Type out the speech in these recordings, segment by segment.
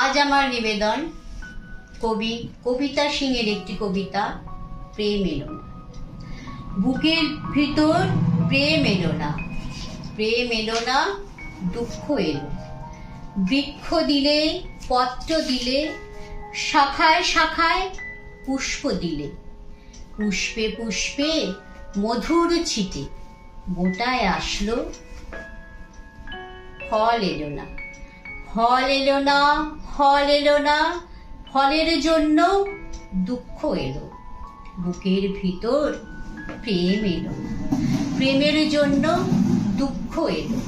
আজ আমার নিবেদন কবি কবিতা সিংয়ের একটি কবিতা, প্রেম এলো না। বুকের ভিতর প্রেম এলো না, প্রেম এলো না, দুঃখ এলো। বৃক্ষ দিলে, পত্র দিলে, শাখায় শাখায় পুষ্প দিলে, পুষ্পে পুষ্পে মধুর ছিটে মোটায় আসলো, ফল এলো না, ফল এলো না, ফল এলো না, ফলের জন্য দুঃখ এলো। বুকের ভিতর প্রেম এলো না, প্রেমের জন্য দুঃখ এলো।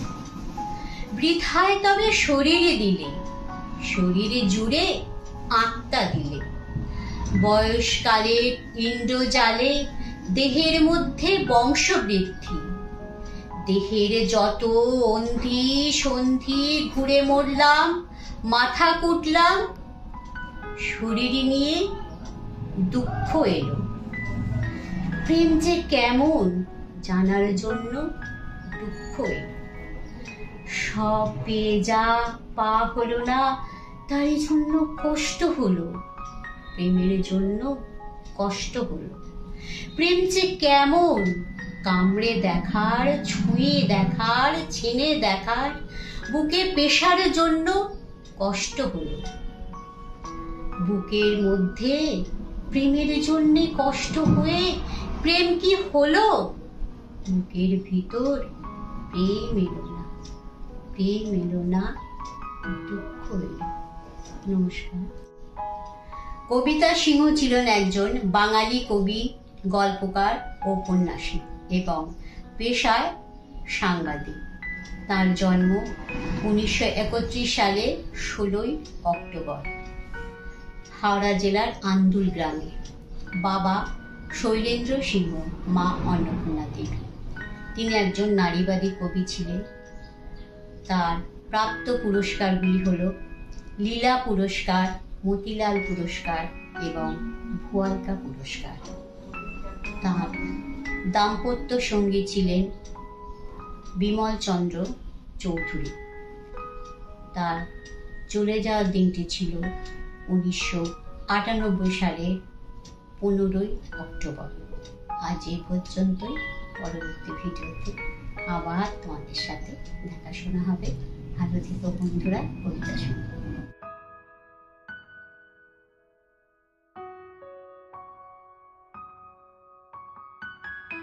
বৃথায় তবে শরীরে দিলে, শরীরে জুড়ে আত্মা দিলে। বয়সকালে ইন্দ্রজালে দেহের মধ্যে বংশবৃদ্ধি, দেহের যত অন্ধি সন্ধি ঘুরে মরলাম, মাথা কুটলাম, শরীর নিয়ে দুঃখ এলো। প্রেম যে কেমন জানার জন্য দুঃখ এলো। সব পেয়ে যা পা হলো না, তার জন্য কষ্ট হলো, প্রেমের জন্য কষ্ট হলো। প্রেম যে কেমন কামড়ে দেখার, ছুঁয়ে দেখার, ছেনে দেখার, বুকে পেশার জন্য কষ্ট হলো। বুকের মধ্যে প্রেমের জন্য কষ্ট হয়ে প্রেম কি হলো? বুকের ভিতর প্রেম এলো না, প্রেম এলো না, দুঃখ এলো। নমস্কার। কবিতা সিংহ ছিলেন একজন বাঙালি কবি, গল্পকার, ঔপন্যাসিক এবং পেশায় সাংবাদিক। তার জন্ম 1931 সালে 16 অক্টোবর হাওড়া জেলার আন্দুল গ্রামে। বাবা শৈলেন্দ্র সিংহ, মা অন্নপূর্ণা দেবী। তিনি একজন নারীবাদী কবি ছিলেন। তার প্রাপ্ত পুরস্কারগুলি হল লীলা পুরস্কার, মতিলাল পুরস্কার এবং ভুয়ালকা পুরস্কার। তার দাম্পত্য সঙ্গী ছিলেন বিমল চন্দ্র চৌধুরী। তার চলে যাওয়ার দিনটি ছিল 1998 সালে 15 অক্টোবর। আজ এই পর্যন্তই। পরবর্তী ভিডিওতে আবার তোমাদের সাথে দেখাশোনা হবে। ভালো থেকো বন্ধুরা, কবিতা শুনো।